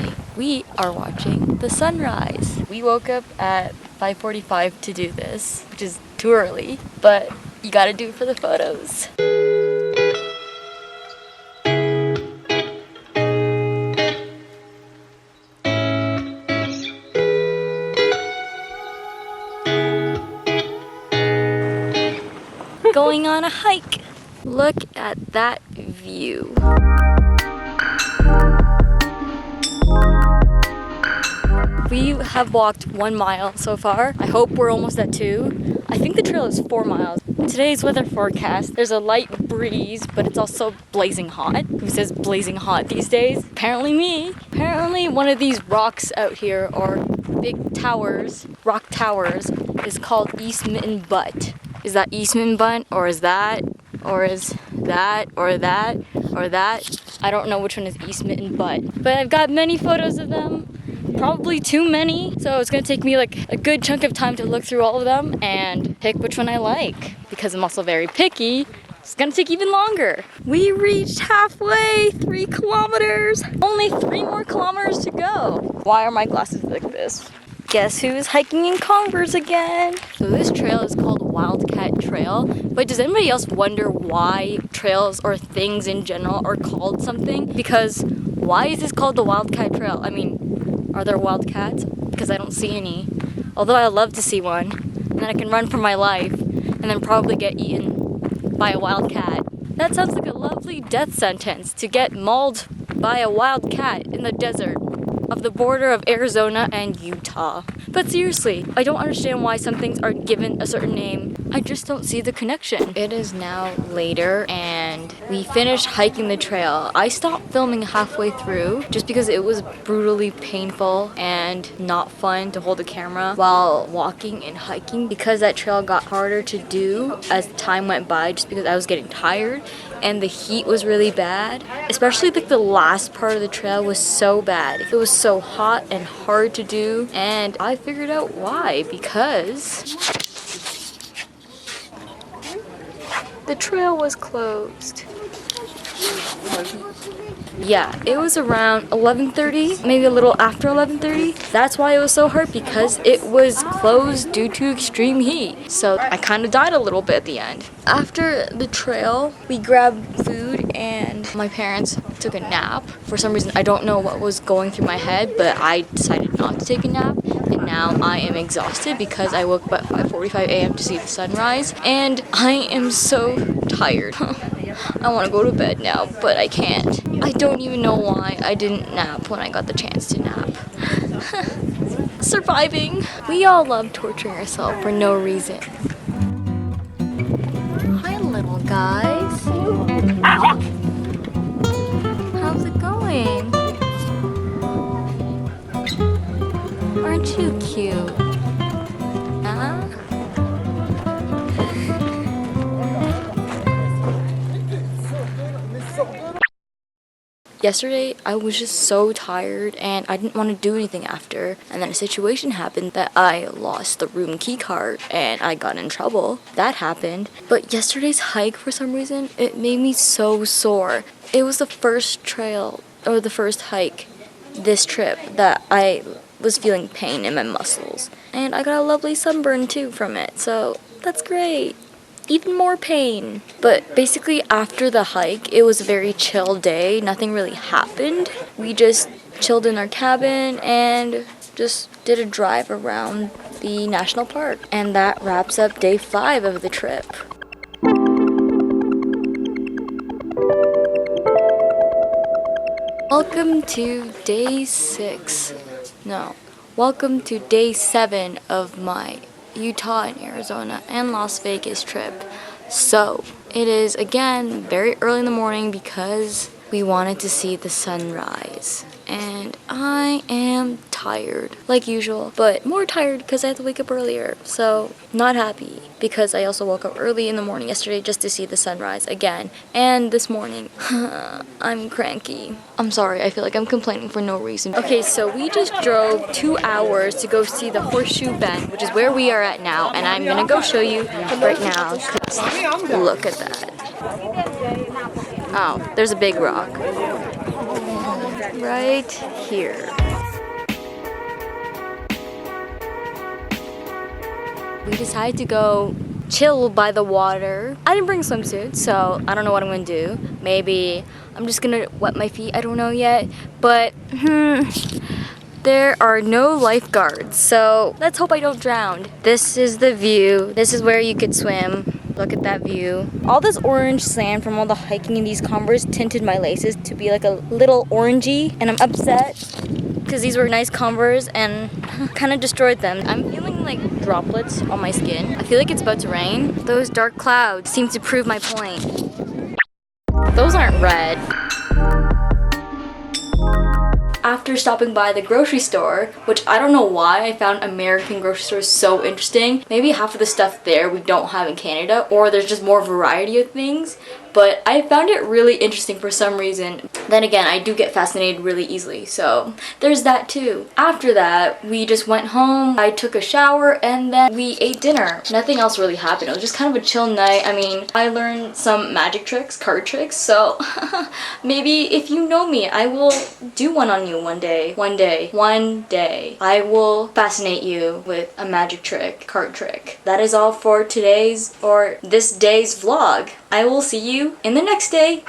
today we are watching the sunrise. We woke up at 5:45 to do this, which is too early, but you gotta do it for the photos. Going on a hike. Look at that view. We have walked 1 mile so far. I hope we're almost at 2. I think the trail is 4 miles. Today's weather forecast, there's a light breeze, but it's also blazing hot. Who says blazing hot these days? Apparently me. Apparently one of these rocks out here, or big towers, rock towers, is called East Mitten Butte. Is that East Mitten Butte, or is that, or is that, or that, or that? I don't know which one is East Mitten Butte. But I've got many photos of them. Probably too many, so it's gonna take me like a good chunk of time to look through all of them and pick which one I like. Because I'm also very picky, it's gonna take even longer. We reached halfway, 3 kilometers. Only 3 more kilometers to go. Why are my glasses like this? Guess who's hiking in Converse again? So this trail is called Wildcat Trail, but does anybody else wonder why trails or things in general are called something? Because why is this called the Wildcat Trail? I mean, are there wildcats? Because I don't see any. Although I love to see one. And then I can run for my life. And then probably get eaten by a wildcat. That sounds like a lovely death sentence. To get mauled by a wildcat in the desert of the border of Arizona and Utah. But seriously, I don't understand why some things are given a certain name. I just don't see the connection. It is now later and we finished hiking the trail. I stopped filming halfway through just because it was brutally painful and not fun to hold a camera while walking and hiking, because that trail got harder to do as time went by just because I was getting tired and the heat was really bad. Especially like the last part of the trail was so bad. It was so hot and hard to do, and I figured out why. Because the trail was closed. Yeah, it was around 11:30, maybe a little after 11:30. That's why it was so hard, because it was closed due to extreme heat. So I kind of died a little bit at the end. After the trail, we grabbed food and my parents took a nap. For some reason, I don't know what was going through my head, but I decided not to take a nap. And now I am exhausted because I woke up at 5:45 a.m. to see the sunrise. And I am so tired. I want to go to bed now, but I can't. I don't even know why I didn't nap when I got the chance to nap. Surviving. We all love torturing ourselves for no reason. Hi, little guys. How's it going? Aren't you cute? Huh? Yesterday, I was just so tired and I didn't want to do anything after. And then a situation happened that I lost the room key card and I got in trouble. That happened. But yesterday's hike, for some reason, it made me so sore. It was the first trail, or the first hike this trip, that I was feeling pain in my muscles. And I got a lovely sunburn too from it, so that's great. Even more pain. But basically after the hike, it was a very chill day. Nothing really happened. We just chilled in our cabin and just did a drive around the national park. And that wraps up day 5 of the trip. Welcome to day 6. No. Welcome to day 7 of my Utah and Arizona and Las Vegas trip. So it is again very early in the morning because we wanted to see the sunrise, and I am tired like usual, but more tired because I had to wake up earlier. So not happy because I also woke up early in the morning yesterday just to see the sunrise again, and this morning I'm cranky. I'm sorry, I feel like I'm complaining for no reason. Okay, so we just drove 2 hours to go see the Horseshoe Bend, which is where we are at now, and I'm gonna go show you right now. Look at that. Oh, there's a big rock. right here. We decided to go chill by the water. I didn't bring a swimsuit, so I don't know what I'm gonna do. Maybe I'm just gonna wet my feet, I don't know yet. But there are no lifeguards, so let's hope I don't drown. This is the view. This is where you could swim. Look at that view. All this orange sand from all the hiking in these Converse tinted my laces to be like a little orangey, and I'm upset because these were nice Converse and kind of destroyed them. I'm feeling like droplets on my skin. I feel like it's about to rain. Those dark clouds seem to prove my point. Those aren't red. After stopping by the grocery store, which I don't know why I found American grocery stores so interesting. Maybe half of the stuff there we don't have in Canada, or there's just more variety of things. But I found it really interesting for some reason. Then again, I do get fascinated really easily, so there's that too. After that, we just went home, I took a shower, and then we ate dinner. Nothing else really happened. It was just kind of a chill night. I mean, I learned some magic tricks, card tricks, so maybe if you know me, I will do one on you one day. One day. I will fascinate you with a magic trick, card trick. That is all for today's, or this day's vlog. I will see you in the next day.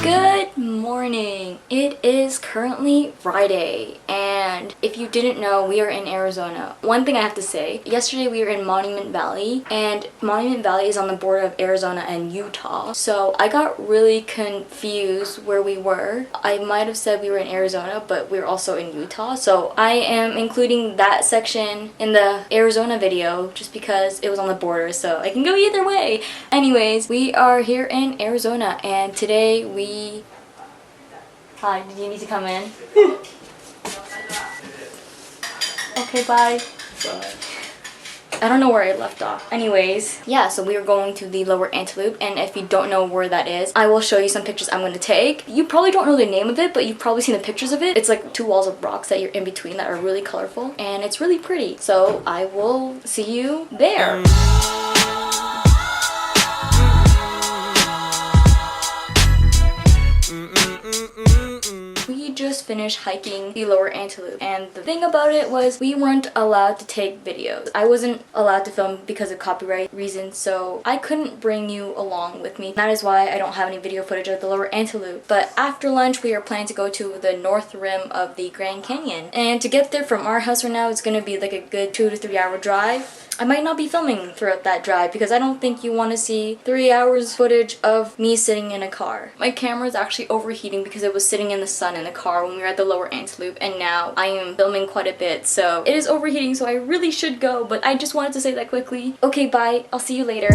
Good morning. It is currently Friday, and if you didn't know, we are in Arizona. One thing I have to say, yesterday we were in Monument Valley, and Monument Valley is on the border of Arizona and Utah, so I got really confused where we were. I might have said we were in Arizona, but we were also in Utah, so I am including that section in the Arizona video just because it was on the border, so I can go either way. Anyways, we are here in Arizona, and today we... Hi, did you need to come in? Okay, bye. Bye. I don't know where I left off. Anyways, yeah, so we are going to the Lower Antelope, and if you don't know where that is, I will show you some pictures I'm going to take. You probably don't know the name of it, but you've probably seen the pictures of it. It's like two walls of rocks that you're in between that are really colorful, and it's really pretty. So I will see you there. We just finished hiking the Lower Antelope, and the thing about it was we weren't allowed to take videos. I wasn't allowed to film because of copyright reasons, so I couldn't bring you along with me. That is why I don't have any video footage of the Lower Antelope. But after lunch, we are planning to go to the north rim of the Grand Canyon, and to get there from our house right now, it's gonna be like a good 2 to 3 hour drive. I might not be filming throughout that drive because I don't think you want to see 3 hours footage of me sitting in a car. My camera is actually overheating because it was sitting in the sun in the car when we were at the Lower Antelope, and now I am filming quite a bit, so it is overheating, so I really should go, but I just wanted to say that quickly. Okay, bye. I'll see you later.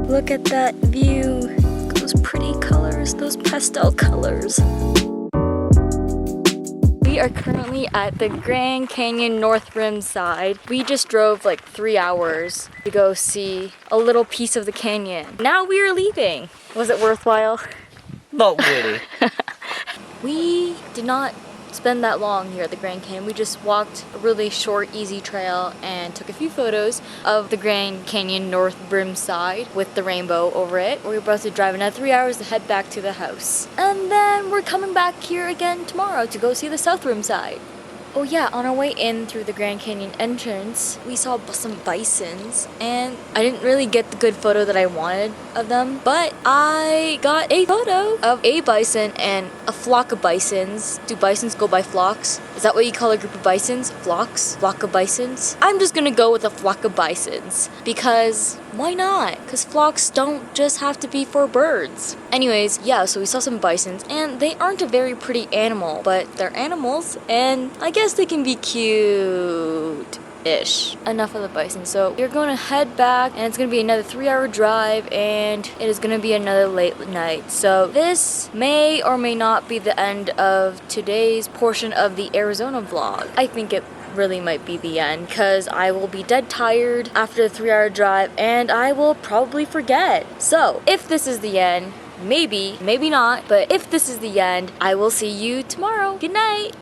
Look at that view. Those pretty colors, those pastel colors. We are currently at the Grand Canyon North Rim side. We just drove like 3 hours to go see a little piece of the canyon. Now we are leaving. Was it worthwhile? Not really. We did not spend that long here at the Grand Canyon. We just walked a really short, easy trail and took a few photos of the Grand Canyon North Rim side with the rainbow over it. We're about to drive another 3 hours to head back to the house. And then we're coming back here again tomorrow to go see the South Rim side. Oh yeah, on our way in through the Grand Canyon entrance, we saw some bisons, and I didn't really get the good photo that I wanted of them, but I got a photo of a bison and a flock of bisons. Do bisons go by flocks? Is that what you call a group of bisons? Flocks? Flock of bisons? I'm just gonna go with a flock of bisons, because why not? Because flocks don't just have to be for birds. Anyways, yeah, so we saw some bisons, and they aren't a very pretty animal, but they're animals, and I guess they can be cute-ish. Enough of the bison. So we're going to head back, and it's going to be another 3 hour drive, and it is going to be another late night. So this may or may not be the end of today's portion of the Arizona vlog. I think it really might be the end, because I will be dead tired after the 3 hour drive, and I will probably forget. So if this is the end, maybe not, but if this is the end, I will see you tomorrow. Good night.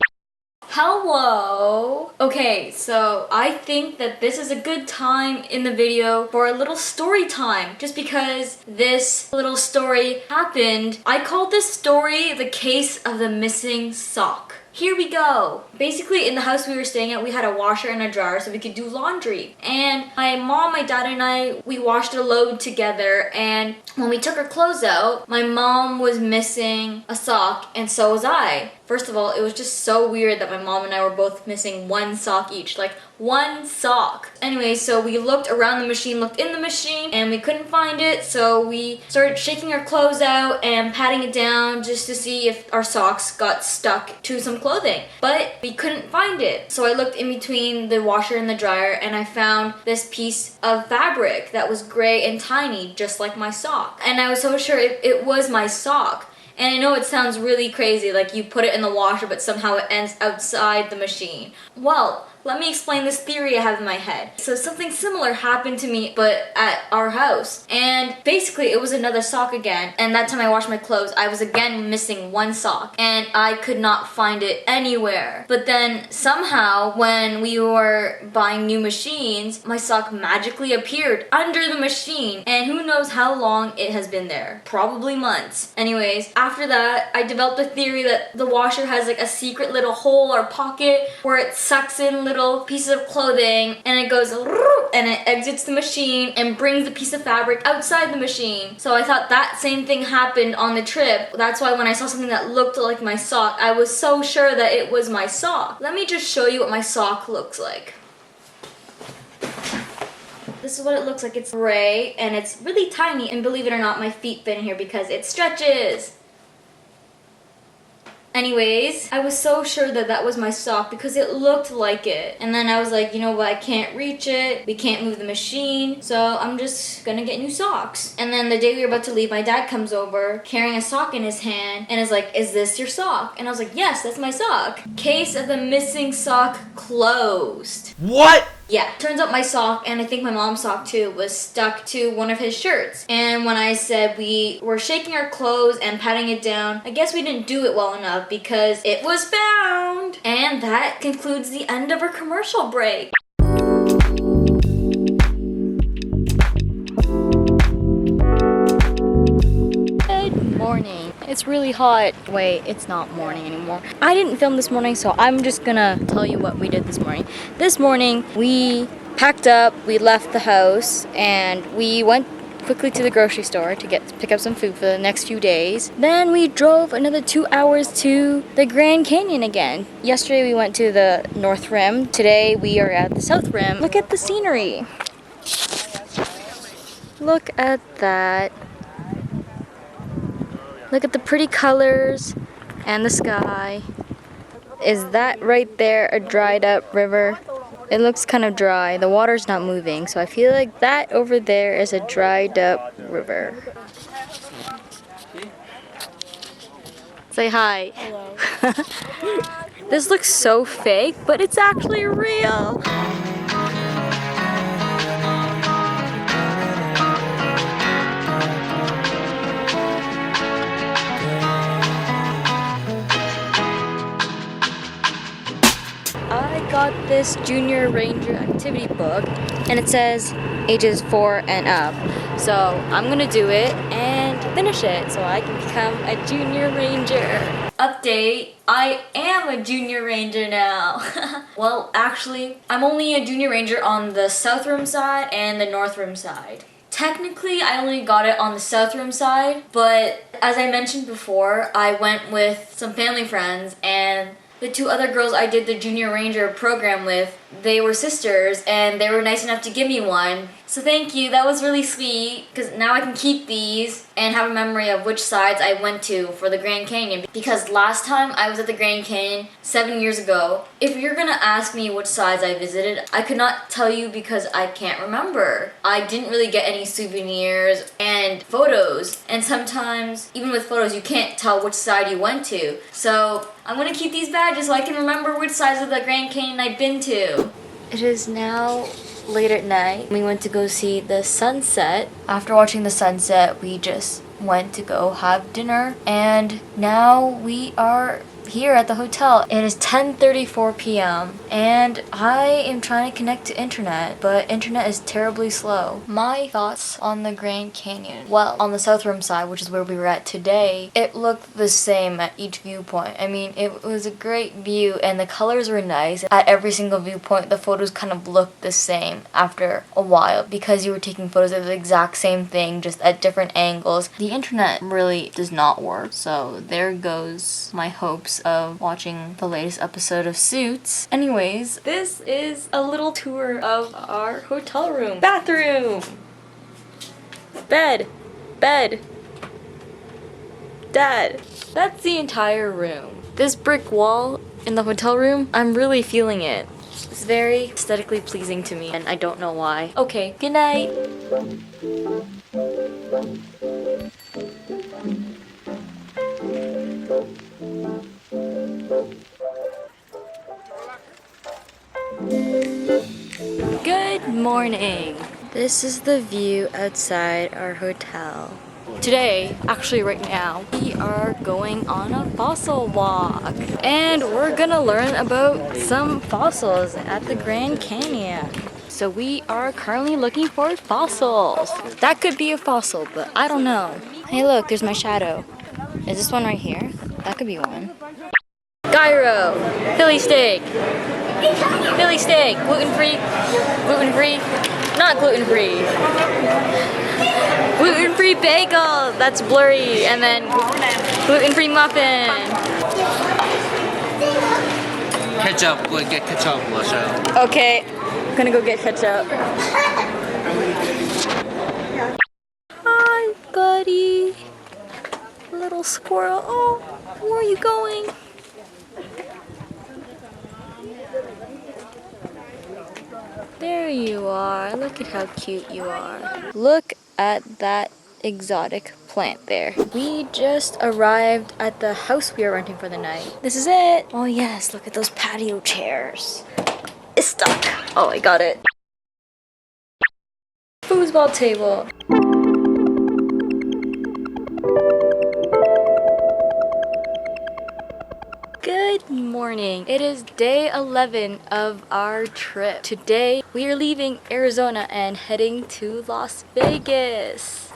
Hello! Okay, so I think that this is a good time in the video for a little story time. Just because this little story happened, I called this story The Case of the Missing Sock. Here we go. Basically, in the house we were staying at, we had a washer and a dryer so we could do laundry. And my mom, my dad, and I, we washed a load together. And when we took our clothes out, my mom was missing a sock, and so was I. First of all, it was just so weird that my mom and I were both missing one sock each. Like, one sock. Anyway, so we looked around the machine, looked in the machine, and we couldn't find it. So we started shaking our clothes out and patting it down just to see if our socks got stuck to some clothing. But we couldn't find it. So I looked in between the washer and the dryer, and I found this piece of fabric that was gray and tiny, just like my sock. And I was so sure it was my sock. And I know it sounds really crazy, like you put it in the washer but somehow it ends outside the machine. Well, let me explain this theory I have in my head. So something similar happened to me, but at our house. And basically it was another sock again. And that time I washed my clothes, I was again missing one sock. And I could not find it anywhere. But then somehow when we were buying new machines, my sock magically appeared under the machine. And who knows how long it has been there. Probably months. Anyways, after that, I developed a theory that the washer has like a secret little hole or pocket where it sucks in little pieces of clothing and it goes and it exits the machine and brings the piece of fabric outside the machine. So I thought that same thing happened on the trip. That's why when I saw something that looked like my sock, I was so sure that it was my sock. Let me just show you what my sock looks like. This is what it looks like. It's gray and it's really tiny, and believe it or not, my feet fit in here because it stretches. Anyways, I was so sure that that was my sock because it looked like it. And then I was like, you know what, I can't reach it. We can't move the machine. So I'm just gonna get new socks. And then the day we were about to leave, my dad comes over carrying a sock in his hand and is like, is this your sock? And I was like, yes, that's my sock. Case of the missing sock closed. What? Yeah, turns out my sock, and I think my mom's sock too, was stuck to one of his shirts. And when I said we were shaking our clothes and patting it down, I guess we didn't do it well enough because it was found. And that concludes the end of our commercial break. Good morning. It's really hot. Wait, it's not morning anymore. I didn't film this morning, so I'm just gonna tell you what we did this morning. This morning, we packed up, we left the house, and we went quickly to the grocery store to pick up some food for the next few days. Then we drove another 2 hours to the Grand Canyon again. Yesterday we went to the North Rim. Today we are at the South Rim. Look at the scenery. Look at that. Look at the pretty colors and the sky. Is that right there a dried up river? It looks kind of dry. The water's not moving, so I feel like that over there is a dried up river. Say hi. Hello. This looks so fake, but it's actually real. I got this Junior Ranger activity book and it says ages 4 and up. So I'm gonna do it and finish it so I can become a Junior Ranger. Update, I am a Junior Ranger now. Well, actually, I'm only a Junior Ranger on the South Rim side and the North Rim side. Technically, I only got it on the South Rim side, but as I mentioned before, I went with some family friends, and the 2 other girls I did the Junior Ranger program with, they were sisters and they were nice enough to give me one. So thank you, that was really sweet, because now I can keep these and have a memory of which sides I went to for the Grand Canyon. Because last time I was at the Grand Canyon 7 years ago, if you're gonna ask me which sides I visited, I could not tell you because I can't remember. I didn't really get any souvenirs and photos, and sometimes, even with photos, you can't tell which side you went to. So I'm gonna keep these badges so I can remember which sides of the Grand Canyon I've been to. It is now late at night. We went to go see the sunset. After watching the sunset, we just went to go have dinner, and now we are here at the hotel. It is 10:34 p.m. and I am trying to connect to internet, but internet is terribly slow. My thoughts on the Grand Canyon. Well, on the south rim side, which is where we were at today, it looked the same at each viewpoint. I mean, it was a great view and the colors were nice. At every single viewpoint, the photos kind of looked the same after a while because you were taking photos of the exact same thing, just at different angles. The internet really does not work, so there goes my hopes of watching the latest episode of Suits. Anyways, this is a little tour of our hotel room. Bathroom! Bed! Bed! Dad! That's the entire room. This brick wall in the hotel room, I'm really feeling it. It's very aesthetically pleasing to me and I don't know why. Okay, good night! Good morning! This is the view outside our hotel. Today, actually right now, we are going on a fossil walk. And we're gonna learn about some fossils at the Grand Canyon. So we are currently looking for fossils. That could be a fossil, but I don't know. Hey look, there's my shadow. Is this one right here? That could be one. Gyro! Philly steak! Philly steak! Gluten-free? Gluten-free? Not gluten-free. Gluten-free bagel! That's blurry. And then gluten-free muffin. Ketchup, go get ketchup, Rachelle. Okay, I'm gonna go get ketchup. Hi, buddy. Little squirrel. Oh, where are you going? There you are. Look at how cute you are. Look at that exotic plant there. We just arrived at the house we are renting for the night. This is it. Oh yes, look at those patio chairs. It's stuck. Oh, I got it. Foosball table. Good morning. It is day 11 of our trip. Today we are leaving Arizona and heading to Las Vegas.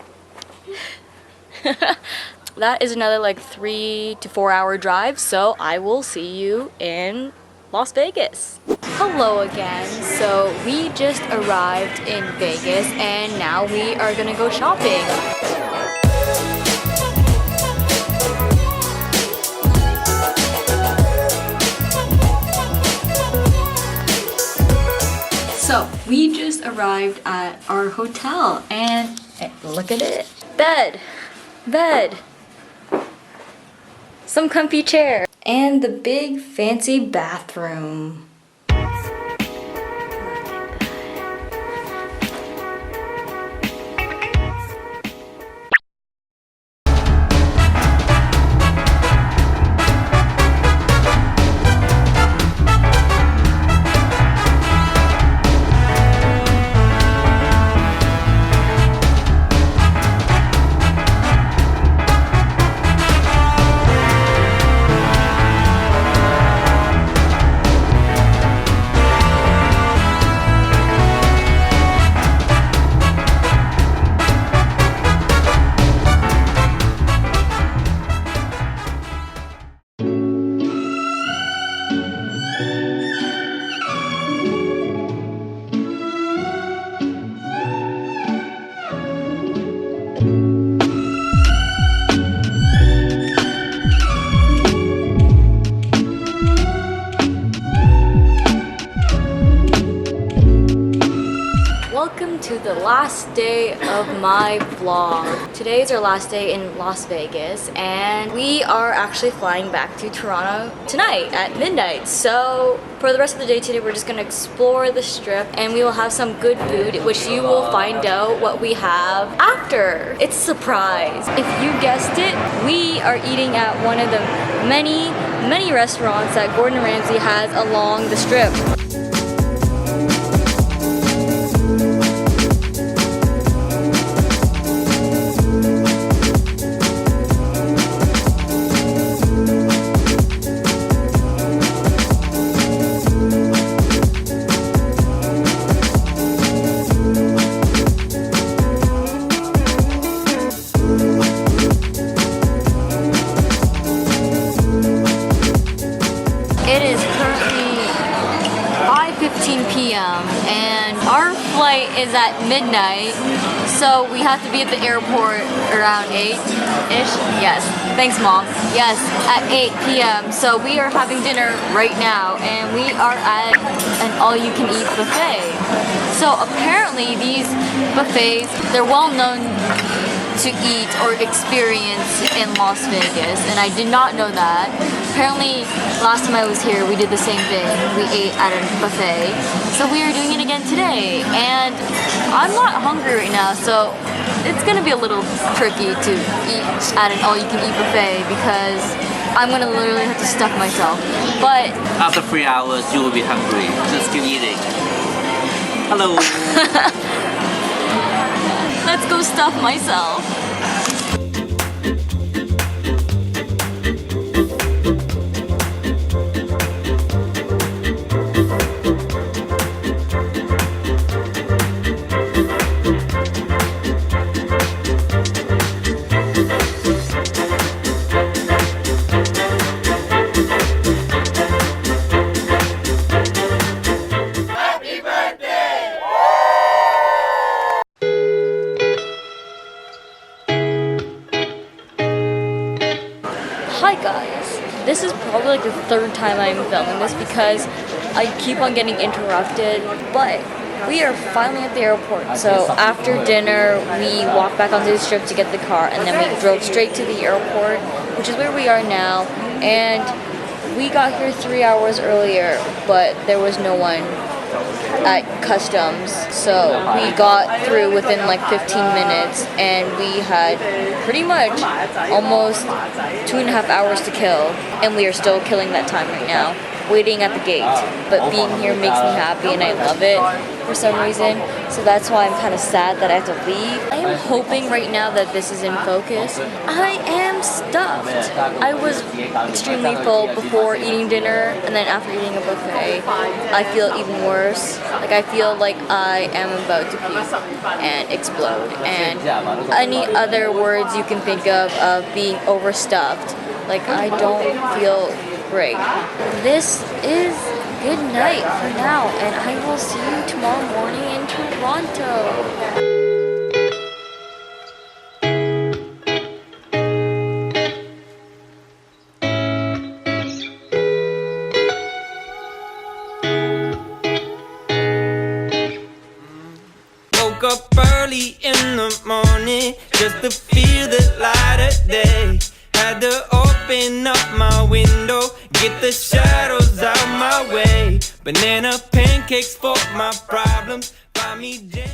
That is another like 3 to 4 hour drive, so I will see you in Las Vegas. Hello again. So we just arrived in Vegas and now we are gonna go shopping. So we just arrived at our hotel and look at it. Bed, bed, some comfy chair, and the big fancy bathroom. Welcome to the last day of my vlog. Today is our last day in Las Vegas and we are actually flying back to Toronto tonight at midnight. So for the rest of the day today we're just gonna explore the strip and we will have some good food, which you will find out what we have after. It's a surprise. If you guessed it, we are eating at one of the many restaurants that Gordon Ramsay has along the strip. is at midnight, so we have to be at the airport around 8-ish. Yes, thanks Mom. Yes, at 8 p.m. So we are having dinner right now, and we are at an all-you-can-eat buffet. So apparently these buffets, they're well known to eat or experience in Las Vegas, and I did not know that. Apparently, last time I was here, we did the same thing. We ate at a buffet. So we are doing it again today, and I'm not hungry right now, so it's gonna be a little tricky to eat at an all-you-can-eat buffet because I'm gonna literally have to stuff myself. But After 3 hours, you will be hungry. Just keep eating. Hello. let's go stuff myself. Hi guys, this is probably like the third time I'm filming this because I keep on getting interrupted, but we are finally at the airport. So after dinner, we walked back onto the strip to get the car, and then we drove straight to the airport, which is where we are now, and we got here 3 hours earlier, but there was no one at customs, so we got through within like 15 minutes, and we had pretty much almost 2.5 hours to kill, and we are still killing that time right now, waiting at the gate. But being here makes me happy, and I love it for some reason, so that's why I'm kind of sad that I have to leave. I am hoping right now that this is in focus. I am stuffed. I was extremely full before eating dinner, and then after eating a buffet, I feel even worse. Like I feel like I am about to puke and explode, and any other words you can think of being overstuffed. Like I don't feel great. This is good night for now, and I will see you tomorrow morning in Toronto. Woke up early in the morning just to feel the light of day. Had to open up my window, get the shadows out my way. Banana pancakes for my problems, find me jam.